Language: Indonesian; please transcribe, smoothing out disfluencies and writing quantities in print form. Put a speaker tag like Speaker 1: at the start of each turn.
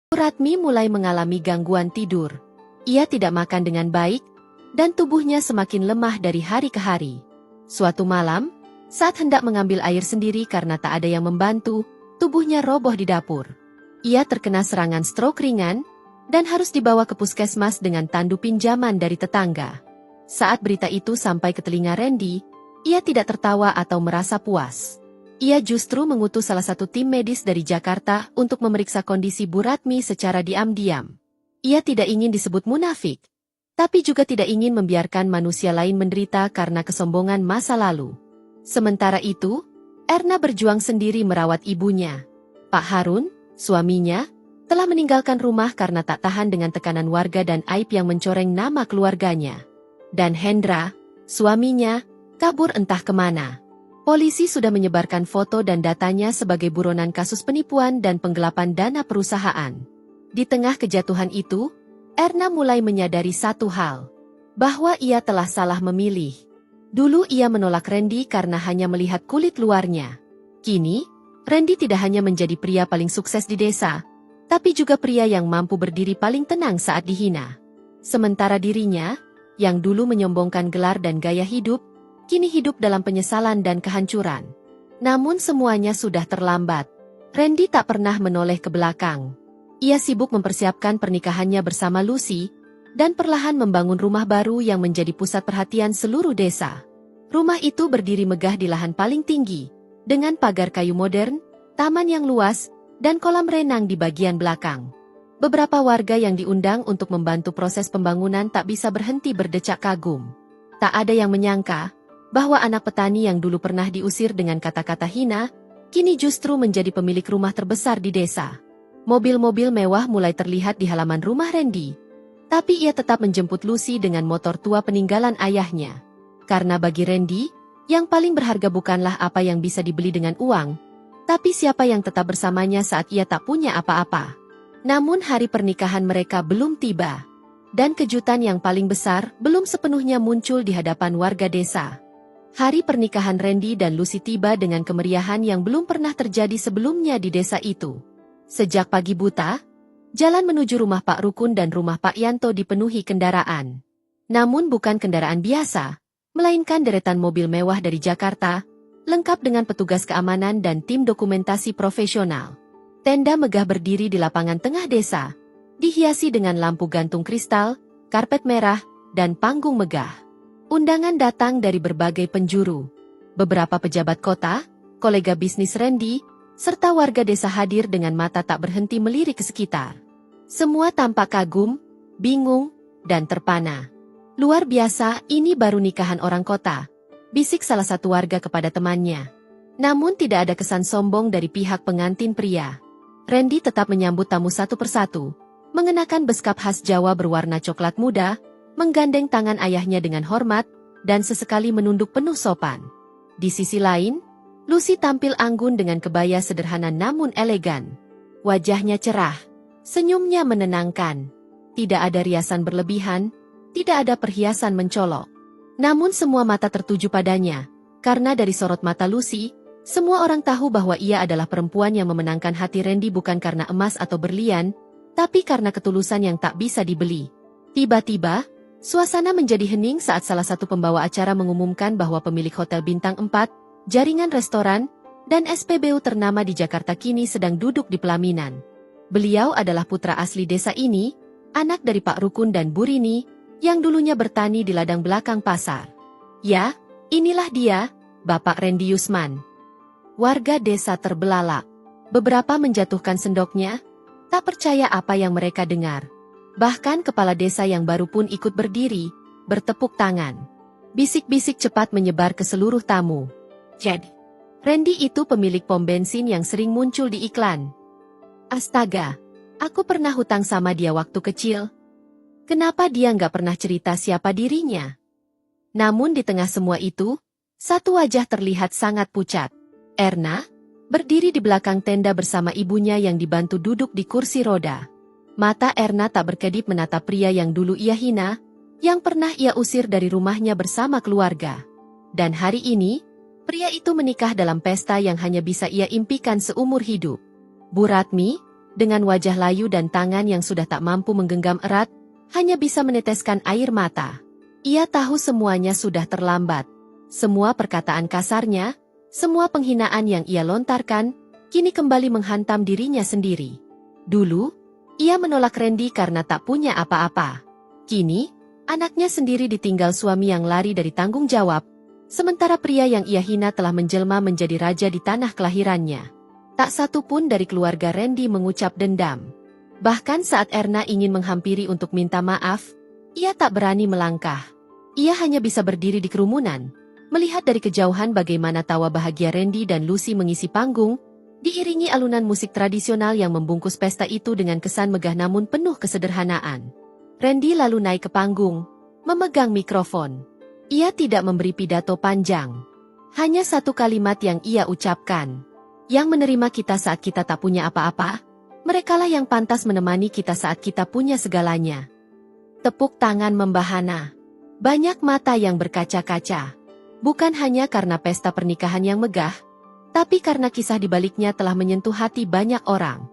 Speaker 1: Ratmi mulai mengalami gangguan tidur. Ia tidak makan dengan baik, dan tubuhnya semakin lemah dari hari ke hari. Suatu malam, saat hendak mengambil air sendiri karena tak ada yang membantu, tubuhnya roboh di dapur. Ia terkena serangan stroke ringan, dan harus dibawa ke puskesmas dengan tandu pinjaman dari tetangga. Saat berita itu sampai ke telinga Randy, ia tidak tertawa atau merasa puas. Ia justru mengutus salah satu tim medis dari Jakarta untuk memeriksa kondisi Bu Ratmi secara diam-diam. Ia tidak ingin disebut munafik, tapi juga tidak ingin membiarkan manusia lain menderita karena kesombongan masa lalu. Sementara itu, Erna berjuang sendiri merawat ibunya. Pak Harun, suaminya, telah meninggalkan rumah karena tak tahan dengan tekanan warga dan aib yang mencoreng nama keluarganya. Dan Hendra, suaminya, kabur entah kemana. Polisi sudah menyebarkan foto dan datanya sebagai buronan kasus penipuan dan penggelapan dana perusahaan. Di tengah kejatuhan itu, Erna mulai menyadari satu hal, bahwa ia telah salah memilih. Dulu ia menolak Randy karena hanya melihat kulit luarnya. Kini, Randy tidak hanya menjadi pria paling sukses di desa, tapi juga pria yang mampu berdiri paling tenang saat dihina. Sementara dirinya, yang dulu menyombongkan gelar dan gaya hidup, kini hidup dalam penyesalan dan kehancuran. Namun semuanya sudah terlambat. Randy tak pernah menoleh ke belakang. Ia sibuk mempersiapkan pernikahannya bersama Lucy, dan perlahan membangun rumah baru yang menjadi pusat perhatian seluruh desa. Rumah itu berdiri megah di lahan paling tinggi, dengan pagar kayu modern, taman yang luas, dan kolam renang di bagian belakang. Beberapa warga yang diundang untuk membantu proses pembangunan tak bisa berhenti berdecak kagum. Tak ada yang menyangka bahwa anak petani yang dulu pernah diusir dengan kata-kata hina, kini justru menjadi pemilik rumah terbesar di desa. Mobil-mobil mewah mulai terlihat di halaman rumah Randy. Tapi ia tetap menjemput Lucy dengan motor tua peninggalan ayahnya. Karena bagi Randy, yang paling berharga bukanlah apa yang bisa dibeli dengan uang, tapi siapa yang tetap bersamanya saat ia tak punya apa-apa. Namun hari pernikahan mereka belum tiba. Dan kejutan yang paling besar belum sepenuhnya muncul di hadapan warga desa. Hari pernikahan Randy dan Lucy tiba dengan kemeriahan yang belum pernah terjadi sebelumnya di desa itu. Sejak pagi buta, jalan menuju rumah Pak Rukun dan rumah Pak Yanto dipenuhi kendaraan. Namun bukan kendaraan biasa, melainkan deretan mobil mewah dari Jakarta, lengkap dengan petugas keamanan dan tim dokumentasi profesional. Tenda megah berdiri di lapangan tengah desa, dihiasi dengan lampu gantung kristal, karpet merah, dan panggung megah. Undangan datang dari berbagai penjuru. Beberapa pejabat kota, kolega bisnis Randy, serta warga desa hadir dengan mata tak berhenti melirik ke sekitar. Semua tampak kagum, bingung, dan terpana. Luar biasa, ini baru nikahan orang kota, bisik salah satu warga kepada temannya. Namun tidak ada kesan sombong dari pihak pengantin pria. Randy tetap menyambut tamu satu persatu, mengenakan beskap khas Jawa berwarna coklat muda, menggandeng tangan ayahnya dengan hormat, dan sesekali menunduk penuh sopan. Di sisi lain, Lucy tampil anggun dengan kebaya sederhana namun elegan. Wajahnya cerah, senyumnya menenangkan. Tidak ada riasan berlebihan, tidak ada perhiasan mencolok. Namun semua mata tertuju padanya, karena dari sorot mata Lucy, semua orang tahu bahwa ia adalah perempuan yang memenangkan hati Randy bukan karena emas atau berlian, tapi karena ketulusan yang tak bisa dibeli. Tiba-tiba, suasana menjadi hening saat salah satu pembawa acara mengumumkan bahwa pemilik Hotel Bintang 4, jaringan restoran, dan SPBU ternama di Jakarta kini sedang duduk di pelaminan. Beliau adalah putra asli desa ini, anak dari Pak Rukun dan Bu Rini, yang dulunya bertani di ladang belakang pasar. Ya, inilah dia, Bapak Randy Yusman. Warga desa terbelalak. Beberapa menjatuhkan sendoknya, tak percaya apa yang mereka dengar. Bahkan kepala desa yang baru pun ikut berdiri, bertepuk tangan. Bisik-bisik cepat menyebar ke seluruh tamu. Jadi, Randy itu pemilik pom bensin yang sering muncul di iklan. Astaga, aku pernah hutang sama dia waktu kecil. Kenapa dia nggak pernah cerita siapa dirinya? Namun di tengah semua itu, satu wajah terlihat sangat pucat. Erna, berdiri di belakang tenda bersama ibunya yang dibantu duduk di kursi roda. Mata Erna tak berkedip menatap pria yang dulu ia hina, yang pernah ia usir dari rumahnya bersama keluarga. Dan hari ini, pria itu menikah dalam pesta yang hanya bisa ia impikan seumur hidup. Bu Ratmi, Dengan wajah layu dan tangan yang sudah tak mampu menggenggam erat, hanya bisa meneteskan air mata. Ia tahu semuanya sudah terlambat. Semua perkataan kasarnya, semua penghinaan yang ia lontarkan, kini kembali menghantam dirinya sendiri. Dulu, ia menolak Randy karena tak punya apa-apa. Kini, anaknya sendiri ditinggal suami yang lari dari tanggung jawab, sementara pria yang ia hina telah menjelma menjadi raja di tanah kelahirannya. Tak satu pun dari keluarga Randy mengucap dendam. Bahkan saat Erna ingin menghampiri untuk minta maaf, ia tak berani melangkah. Ia hanya bisa berdiri di kerumunan, melihat dari kejauhan bagaimana tawa bahagia Randy dan Lucy mengisi panggung, diiringi alunan musik tradisional yang membungkus pesta itu dengan kesan megah namun penuh kesederhanaan. Randy lalu naik ke panggung, memegang mikrofon. Ia tidak memberi pidato panjang. Hanya satu kalimat yang ia ucapkan. Yang menerima kita saat kita tak punya apa-apa, merekalah yang pantas menemani kita saat kita punya segalanya. Tepuk tangan membahana. Banyak mata yang berkaca-kaca. Bukan hanya karena pesta pernikahan yang megah, tapi karena kisah di baliknya telah menyentuh hati banyak orang.